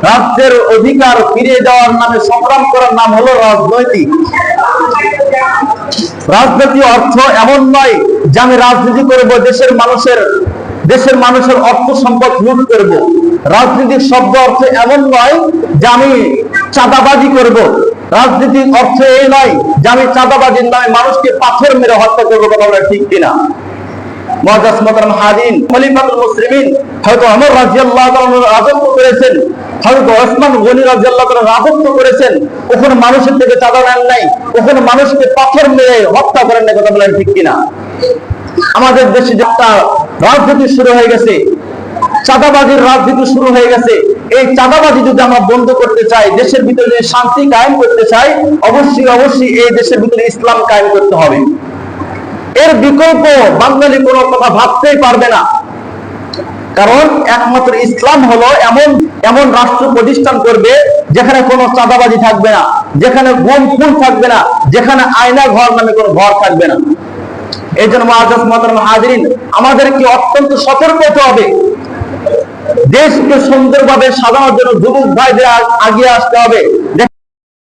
রাজ্যের অধিকার ফিরিয়ে দেওয়ার নামে সংগ্রাম করার নাম হলো রাজনৈতিক। রাজনৈতিক অর্থ এমন নয় যে আমি রাজনীতি করব দেশের মানুষের অর্থ সম্পদ লুট করব। রাজনীতির শব্দ অর্থ এমন নয় যে আমি চাঁদাবাজি করব। রাজনীতির অর্থ এই নয় যে আমি চাঁদাবাজির নামে মানুষকে পাথর মেরে হত্যা করবো। কথা বলা ঠিক কিনা? মুআজ্জাজ মুহতারাম হাজিরিন, খলিফাতুল মুসলিমিন হযরত ওমর রাদিয়াল্লাহু তাআলা রাজত্ব করেছেন, হযরত ওসমান গনি রাদিয়াল্লাহু তাআলা রাজত্ব করেছেন। ওখানে মানুষের থেকে চাঁদা নেন নাই, ওখানে মানুষকে পাথর মেরে হত্যা করেন না। কথা বলেন ঠিক কিনা? আমাদের দেশে যে একটা রাজনীতি শুরু হয়ে গেছে, চাঁদাবাজির রাজনীতি শুরু হয়ে গেছে, এই চাঁদাবাজি যদি আমরা বন্ধ করতে চাই, দেশের ভিতরে শান্তি কায়েম করতে চাই, অবশ্যই এই দেশের ভিতরে ইসলাম কায়েম করতে হবে। এর বিকল্প বাঙালি কোনো কথা ভাবতেই পারবে না। কারণ একমাত্র ইসলাম হলো এমন রাষ্ট্র প্রতিষ্ঠান করবে যেখানে কোনো চাঁদাবাজি থাকবে না, যেখানে গুম খুন থাকবে না, যেখানে আয়না ঘর নামে কোনো ঘর থাকবে না। এই জন্য মুআজ্জাজ মুহতারাম হাজিরিন, আমাদেরকে অত্যন্ত সতর্ক হতে হবে। দেশকে সুন্দরভাবে সাজানোর জন্য যুবক ভাইদের আগিয়ে আসতে হবে।